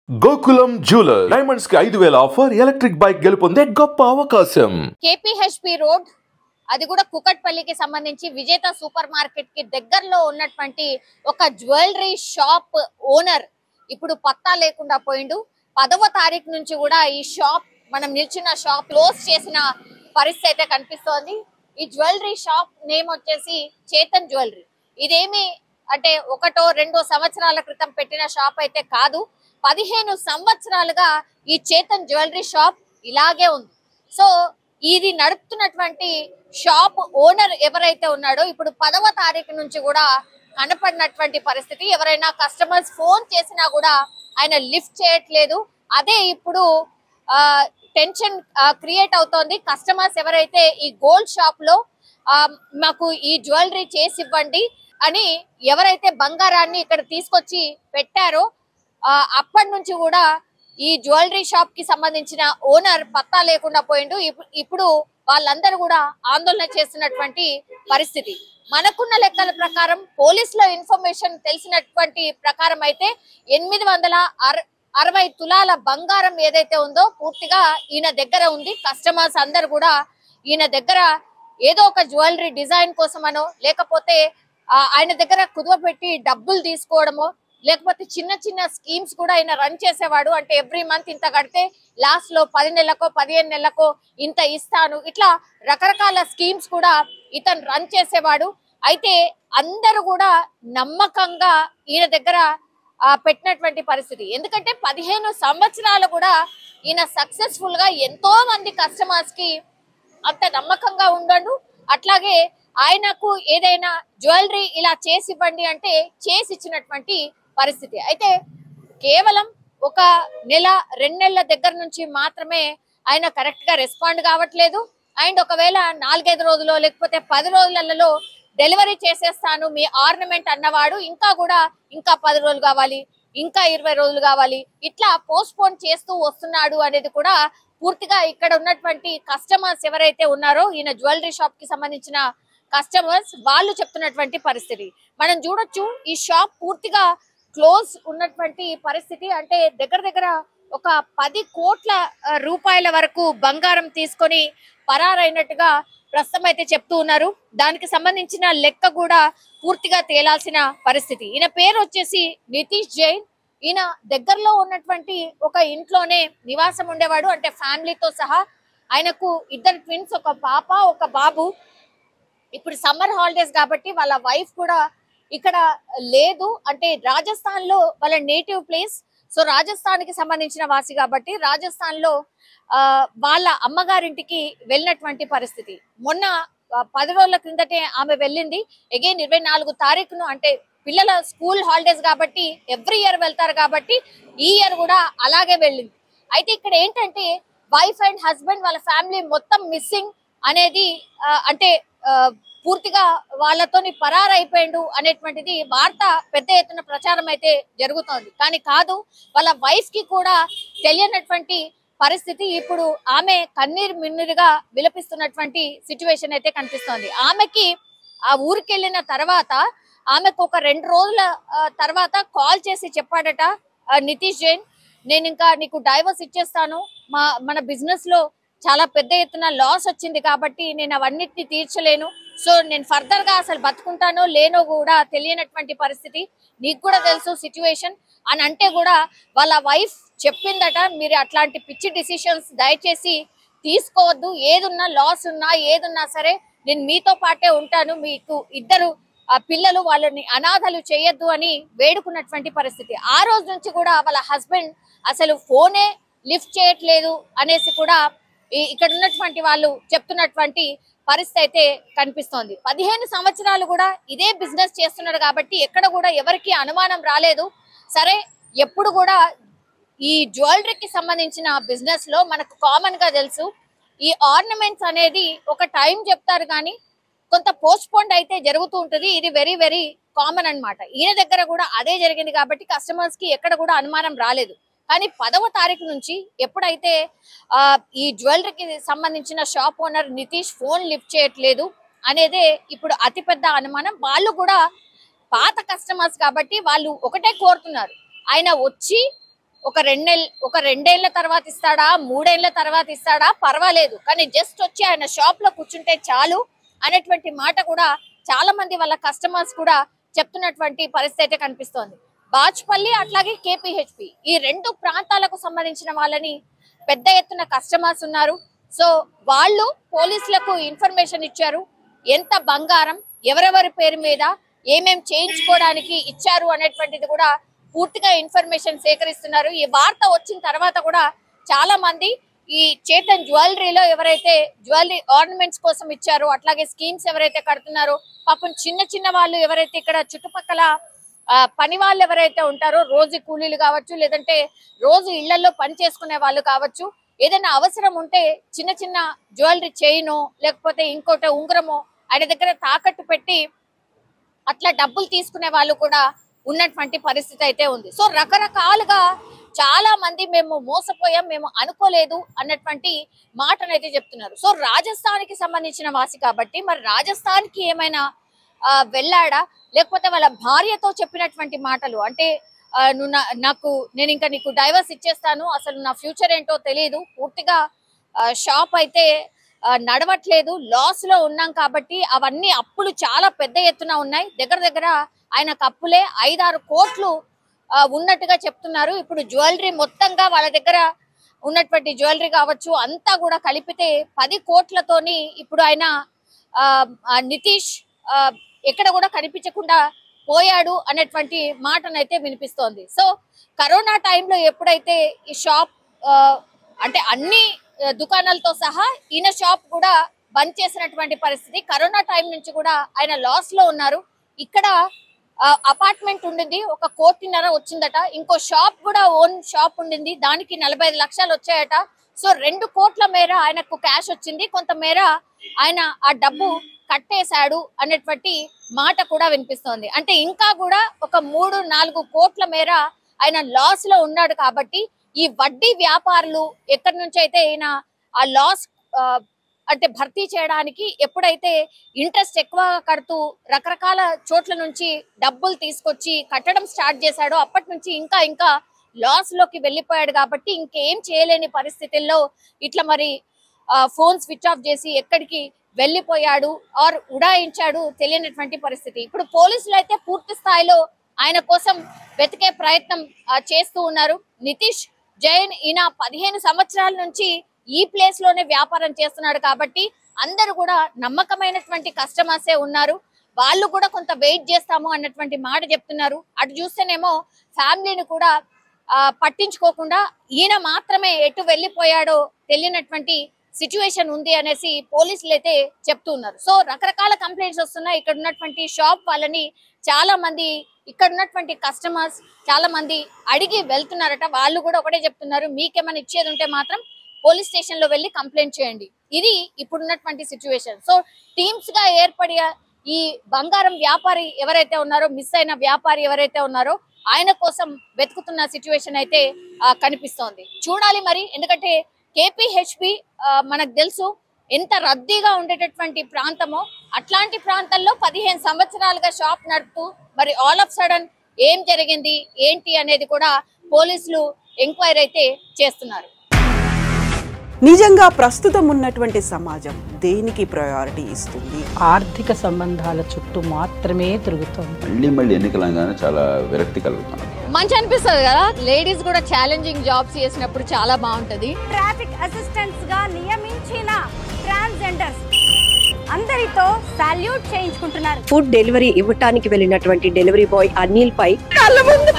Gokulam jeweller diamonds కి 5,000 offer electric bike గెలుపొందే గొప్ప అవకాశం. కేపీహెచ్పి రోడ్ అది కూడా కుకట్పల్లికి సంబంధించి విజేత సూపర్ మార్కెట్ కి దగ్గరలో ఉన్నటువంటి ఒక జ్యువెలరీ షాప్ ఓనర్ ఇప్పుడు పత్తా లేకుండా పోయిండు. 10వ తారీఖు నుంచి కూడా ఈ షాప్ మనం నిల్చున్న షాప్ క్లోజ్ చేసిన పరిస్థితి అయితే కనిపిస్తోంది. ఈ జ్యువెలరీ షాప్ నేమ్ వచ్చేసి చేతన్ జ్యువెలరీ. ఇదేమి అంటే ఒకటో రెండో సంవత్సరాల క్రితం పెట్టిన షాప్ అయితే కాదు. 15 సంవత్సరాలుగా ఈ చేతన్ జ్యువెలరీ షాప్ ఇలాగే ఉంది. సో ఇది నడుపుతున్నటువంటి షాప్ ఓనర్ ఎవరైతే ఉన్నాడో ఇప్పుడు 10వ తారీఖు నుంచి కూడా కనపడినటువంటి పరిస్థితి. ఎవరైనా కస్టమర్స్ ఫోన్ చేసినా కూడా ఆయన లిఫ్ట్ చేయట్లేదు. అదే ఇప్పుడు టెన్షన్ క్రియేట్ అవుతోంది. కస్టమర్స్ ఎవరైతే ఈ గోల్డ్ షాప్ లో మాకు ఈ జ్యువెలరీ చేసి ఇవ్వండి అని ఎవరైతే బంగారాన్ని ఇక్కడ తీసుకొచ్చి పెట్టారో అప్పటి నుంచి కూడా ఈ జ్యువెలరీ షాప్ కి సంబంధించిన ఓనర్ పత్తా లేకుండా పోయిండు. ఇప్పుడు వాళ్ళందరూ కూడా ఆందోళన చేస్తున్నటువంటి పరిస్థితి. మనకున్న లెక్కల ప్రకారం పోలీసుల ఇన్ఫర్మేషన్ తెలిసినటువంటి ప్రకారం అయితే 860 తులాల బంగారం ఏదైతే ఉందో పూర్తిగా ఈయన దగ్గర ఉంది. కస్టమర్స్ అందరు కూడా ఈయన దగ్గర ఏదో ఒక జ్యువెలరీ డిజైన్ కోసమనో లేకపోతే ఆయన దగ్గర కుదువ పెట్టి డబ్బులు తీసుకోవడమో లేకపోతే చిన్న చిన్న స్కీమ్స్ కూడా ఆయన రన్ చేసేవాడు. అంటే ఎవ్రీ మంత్ ఇంత కడితే లాస్ట్ లో 10 నెలలకో 15 నెలలకో ఇంత ఇస్తాను, ఇట్లా రకరకాల స్కీమ్స్ కూడా ఇతను రన్ చేసేవాడు. అయితే అందరూ కూడా నమ్మకంగా ఈయన దగ్గర పెట్టినటువంటి పరిస్థితి. ఎందుకంటే 15 సంవత్సరాలు కూడా ఈయన సక్సెస్ఫుల్ గా ఎంతో మంది కస్టమర్స్ కి అంత నమ్మకంగా ఉండడు. అట్లాగే ఆయనకు ఏదైనా జ్యువెలరీ ఇలా చేసి ఇవ్వండి అంటే చేసి ఇచ్చినటువంటి పరిస్థితి. అయితే కేవలం ఒక నెల 2 నెలల దగ్గర నుంచి మాత్రమే ఆయన కరెక్ట్ గా రెస్పాండ్ కావట్లేదు. అండ్ ఒకవేళ 4-5 రోజుల్లో లేకపోతే 10 రోజులలో డెలివరీ చేసేస్తాను మీ ఆర్నమెంట్ అన్నవాడు ఇంకా 10 రోజులు కావాలి, ఇంకా 20 రోజులు కావాలి, ఇట్లా పోస్ట్ పోన్ చేస్తూ వస్తున్నాడు అనేది కూడా పూర్తిగా ఇక్కడ ఉన్నటువంటి కస్టమర్స్ ఎవరైతే ఉన్నారో ఈయన జ్యువెలరీ షాప్ కి సంబంధించిన కస్టమర్స్ వాళ్ళు చెప్తున్నటువంటి పరిస్థితి మనం చూడొచ్చు. ఈ షాప్ పూర్తిగా క్లోజ్ ఉన్నటువంటి పరిస్థితి. అంటే దగ్గర ఒక 10 కోట్ల రూపాయల వరకు బంగారం తీసుకొని పరారైనట్టుగా ప్రస్తుతం అయితే చెప్తూ ఉన్నారు. దానికి సంబంధించిన లెక్క కూడా పూర్తిగా తేలాల్సిన పరిస్థితి. ఈయన పేరు వచ్చేసి నితీష్ జైన్. ఈయన దగ్గరలో ఉన్నటువంటి ఒక ఇంట్లోనే నివాసం ఉండేవాడు. అంటే ఫ్యామిలీతో సహా. ఆయనకు 2 ట్విన్స్, ఒక పాప ఒక బాబు. ఇప్పుడు సమ్మర్ హాలిడేస్ కాబట్టి వాళ్ళ వైఫ్ కూడా ఇక్కడ లేదు. అంటే రాజస్థాన్ లో వాళ్ళ నేటివ్ ప్లేస్. సో రాజస్థాన్ కి సంబంధించిన వాసి కాబట్టి రాజస్థాన్ లో వాళ్ళ అమ్మగారింటికి వెళ్ళినటువంటి పరిస్థితి. మొన్న 10 రోజుల క్రిందటే ఆమె వెళ్ళింది. అగైన్ 24 తారీఖును అంటే పిల్లల స్కూల్ హాలిడేస్ కాబట్టి ఎవ్రీ ఇయర్ వెళ్తారు కాబట్టి ఈ ఇయర్ కూడా అలాగే వెళ్ళింది. అయితే ఇక్కడ ఏంటంటే వైఫ్ అండ్ హస్బెండ్ వాళ్ళ ఫ్యామిలీ మొత్తం మిస్సింగ్ అనేది అంటే పూర్తిగా వాళ్ళతోని పరారైపోయిండు అనేటువంటిది వార్త పెద్ద ఎత్తున ప్రచారం అయితే జరుగుతోంది. కానీ కాదు, వాళ్ళ వైఫ్ కి కూడా తెలియనటువంటి పరిస్థితి. ఇప్పుడు ఆమె కన్నీరు మిన్నీరుగా విలపిస్తున్నటువంటి సిచ్యువేషన్ అయితే కనిపిస్తోంది. ఆమెకి ఆ ఊరికి వెళ్ళిన తర్వాత ఆమెకు ఒక 2 రోజుల తర్వాత కాల్ చేసి చెప్పాడట నితీష్ జైన్, నేను ఇంకా నీకు డైవర్స్ ఇచ్చేస్తాను, మన బిజినెస్ లో చాలా పెద్ద ఎత్తున లాస్ వచ్చింది కాబట్టి నేను అవన్నిటిని తీర్చలేను, సో నేను ఫర్దర్ గా అసలు బతుకుంటానో లేనో కూడా తెలియనటువంటి పరిస్థితి. నీకు కూడా తెలుసు సిచ్యువేషన్ అని అంటే కూడా వాళ్ళ వైఫ్ చెప్పిందట, మీరు అట్లాంటి పిచ్చి డిసిషన్స్ దయచేసి తీసుకోవద్దు, ఏదున్నా లాస్ ఉన్నా ఏదున్నా సరే నేను మీతో పాటే ఉంటాను, మీకు 2 పిల్లలు, వాళ్ళని అనాథలు చేయొద్దు అని వేడుకున్నటువంటి పరిస్థితి. ఆ రోజు నుంచి కూడా వాళ్ళ హస్బెండ్ అసలు ఫోనే లిఫ్ట్ చేయట్లేదు అనేసి కూడా ఇక్కడ ఉన్నటువంటి వాళ్ళు చెప్తున్నటువంటి పరిస్థితి అయితే కనిపిస్తోంది. 15 సంవత్సరాలు కూడా ఇదే బిజినెస్ చేస్తున్నాడు కాబట్టి ఎక్కడ కూడా ఎవరికి అనుమానం రాలేదు. సరే, ఎప్పుడు కూడా ఈ జ్యువెలరీకి సంబంధించిన బిజినెస్ లో మనకు కామన్ గా తెలుసు ఈ ఆర్నమెంట్స్ అనేది ఒక టైం చెప్తారు కానీ కొంత పోస్ట్ పోన్ అయితే జరుగుతూ ఉంటుంది. ఇది వెరీ వెరీ కామన్ అన్నమాట. ఈయన దగ్గర కూడా అదే జరిగింది కాబట్టి కస్టమర్స్ కి ఎక్కడ కూడా అనుమానం రాలేదు. కానీ 10వ తారీఖు నుంచి ఎప్పుడైతే ఈ జ్యువెలరీకి సంబంధించిన shop owner Nitish phone lift చేయట్లేదు అనేదే ఇప్పుడు అతిపెద్ద అనుమానం. వాళ్ళు కూడా పాత కస్టమర్స్ కాబట్టి వాళ్ళు ఒకటే కోరుతున్నారు, ఆయన వచ్చి ఒక రెండేళ్ల తర్వాత ఇస్తాడా, 3 ఏళ్ల తర్వాత ఇస్తాడా పర్వాలేదు, కానీ జస్ట్ వచ్చి ఆయన షాప్ లో కూర్చుంటే చాలు అనేటువంటి మాట కూడా చాలా మంది వాళ్ళ కస్టమర్స్ కూడా చెప్తున్నటువంటి పరిస్థితి కనిపిస్తోంది. బాచ్పల్లి అట్లాగే కేపీహెచ్పి ఈ 2 ప్రాంతాలకు సంబంధించిన వాళ్ళని పెద్ద ఎత్తున కస్టమర్స్ ఉన్నారు. సో వాళ్ళు పోలీసులకు ఇన్ఫర్మేషన్ ఇచ్చారు, ఎంత బంగారం ఎవరెవరి పేరు మీద ఏమేం చేయించుకోవడానికి ఇచ్చారు అనేటువంటిది కూడా పూర్తిగా ఇన్ఫర్మేషన్ సేకరిస్తున్నారు. ఈ వార్త వచ్చిన తర్వాత కూడా చాలా మంది ఈ చేతన్ జ్యువెలరీలో ఎవరైతే జ్యువెలరీ ఆర్నమెంట్స్ కోసం ఇచ్చారో, అట్లాగే స్కీమ్స్ ఎవరైతే కడుతున్నారో, పాపం చిన్న వాళ్ళు ఎవరైతే ఇక్కడ చుట్టుపక్కల పని వాళ్ళు ఎవరైతే ఉంటారో, రోజు కూలీలు కావచ్చు, లేదంటే రోజు ఇళ్లలో పని చేసుకునే వాళ్ళు కావచ్చు, ఏదైనా అవసరం ఉంటే చిన్న జ్యువెలరీ చైనో లేకపోతే ఇంకోటి ఉంగరమో ఆయన దగ్గర తాకట్టు పెట్టి అట్లా డబ్బులు తీసుకునే వాళ్ళు కూడా ఉన్నటువంటి పరిస్థితి అయితే ఉంది. సో రకరకాలుగా చాలా మంది మేము మోసపోయాం, మేము అనుకోలేదు అన్నటువంటి మాటనైతే చెప్తున్నారు. సో రాజస్థాన్ కి సంబంధించిన వాసి కాబట్టి మరి రాజస్థాన్ కి ఏమైనా వెళ్ళాడా, లేకపోతే వాళ్ళ భార్యతో చెప్పినటువంటి మాటలు అంటే నేను ఇంకా నీకు డైవర్స్ ఇచ్చేస్తాను, అసలు నా ఫ్యూచర్ ఏంటో తెలియదు, పూర్తిగా షాప్ అయితే నడవట్లేదు, లాస్ లో ఉన్నాం కాబట్టి అవన్నీ అప్పులు చాలా పెద్ద ఎత్తున ఉన్నాయి, దగ్గర ఆయనకు అప్పులే 5-6 కోట్లు ఉన్నట్టుగా చెప్తున్నారు. ఇప్పుడు జ్యువెలరీ మొత్తంగా వాళ్ళ దగ్గర ఉన్నటువంటి జ్యువెలరీ కావచ్చు అంతా కూడా కలిపితే 10 కోట్లతోని ఇప్పుడు ఆయన నితీష్ ఎక్కడ కూడా కనిపించకుండా పోయాడు అనేటువంటి మాటనైతే వినిపిస్తోంది. సో కరోనా టైంలో ఎప్పుడైతే ఈ షాప్ అంటే అన్ని దుకాణాలతో సహా ఈయన షాప్ కూడా బంద్ చేసినటువంటి పరిస్థితి, కరోనా టైం నుంచి కూడా ఆయన లాస్ లో ఉన్నారు. ఇక్కడ అపార్ట్మెంట్ ఉండింది, 1.5 కోటి వచ్చిందట, ఇంకో షాప్ కూడా ఓన్ షాప్ ఉండింది, దానికి 45 లక్షలు వచ్చాయట. సో 2 కోట్ల మేర ఆయనకు క్యాష్ వచ్చింది, కొంత మేర ఆయన ఆ డబ్బు కట్టేశాడు అనేటువంటి మాట కూడా వినిపిస్తోంది. అంటే ఇంకా కూడా ఒక 3-4 కోట్ల మేర ఆయన లాస్ లో ఉన్నాడు. కాబట్టి ఈ వడ్డీ వ్యాపారులు ఎక్కడి నుంచి అయితే ఈయన ఆ లాస్ అంటే భర్తీ చేయడానికి ఎప్పుడైతే ఇంట్రెస్ట్ ఎక్కువ కడుతూ రకరకాల చోట్ల నుంచి డబ్బులు తీసుకొచ్చి కట్టడం స్టార్ట్ చేశాడో అప్పటి నుంచి ఇంకా లాస్ లోకి వెళ్ళిపోయాడు. కాబట్టి ఇంకేం చేయలేని పరిస్థితుల్లో ఇట్లా మరి ఫోన్ స్విచ్ ఆఫ్ చేసి ఎక్కడికి వెళ్ళిపోయాడు ఆర్ ఉడాయించాడు తెలియనటువంటి పరిస్థితి. ఇప్పుడు పోలీసులు అయితే పూర్తి స్థాయిలో ఆయన కోసం వెతికే ప్రయత్నం చేస్తూ ఉన్నారు. నితీష్ జైన్ ఈయన 15 సంవత్సరాల నుంచి ఈ ప్లేస్ లోనే వ్యాపారం చేస్తున్నాడు కాబట్టి అందరూ కూడా నమ్మకమైనటువంటి కస్టమర్సే ఉన్నారు, వాళ్ళు కూడా కొంత వెయిట్ చేస్తాము అన్నటువంటి మాట చెప్తున్నారు. అటు చూస్తేనేమో ఫ్యామిలీని కూడా పట్టించుకోకుండా ఈయన మాత్రమే ఎటు వెళ్ళిపోయాడో తెలియనటువంటి సిచ్యువేషన్ ఉంది అనేసి పోలీసులు అయితే చెప్తున్నారు. సో రకరకాల కంప్లైంట్స్ వస్తున్నాయి. ఇక్కడ ఉన్నటువంటి షాప్ వాళ్ళని చాలా మంది, ఇక్కడ ఉన్నటువంటి కస్టమర్స్ చాలా మంది అడిగి వెళ్తున్నారట. వాళ్ళు కూడా ఒకటే చెప్తున్నారు, మీకేమైనా ఇచ్చేది ఉంటే మాత్రం పోలీస్ స్టేషన్ లో వెళ్ళి కంప్లైంట్ చేయండి. ఇది ఇప్పుడున్నటువంటి సిచ్యువేషన్. సో టీమ్స్ గా ఏర్పడి ఈ బంగారం వ్యాపారి ఎవరైతే ఉన్నారో, మిస్ అయిన వ్యాపారి ఎవరైతే ఉన్నారో ఆయన కోసం వెతుకుతున్న సిచ్యువేషన్ అయితే కనిపిస్తోంది. చూడాలి మరి, ఎందుకంటే కేపీహెచ్పి మనకు తెలుసు ఎంత రద్దీగా ఉండేటటువంటి ప్రాంతమో, అట్లాంటి ప్రాంతాల్లో 15 సంవత్సరాలుగా షాప్ నడుపుతూ మరి ఆల్ ఆఫ్ సడన్ ఏం జరిగింది ఏంటి అనేది కూడా పోలీసులు ఎంక్వైరీ అయితే చేస్తున్నారు. నిజంగా ప్రస్తుతం ఉన్నటువంటి సమాజం దేనికి ప్రయారిటీ ఇస్తుంది? ఆర్థిక సంబంధాల చుట్టూ మాత్రమే తిరుగుతుంది. మళ్ళీ ఎన్నికలంగానే చాలా విరక్తి కలుగుతుంది. మంచి అనిపిస్తుంది కదా, లేడీస్ కూడా ఛాలెంజింగ్ జాబ్స్ చేసినప్పుడు చాలా బాగుంటది. ట్రాఫిక్ అసిస్టెంట్స్ గా నియమించిన ట్రాన్స్జెండర్స్ అందరితో సాల్యూట్ చేయించుకుంటున్నారు. ఫుడ్ డెలివరీ ఇవ్వటానికి వెళ్ళినటువంటి డెలివరీ బాయ్ అనిల్ పై కళ్ళ ముందు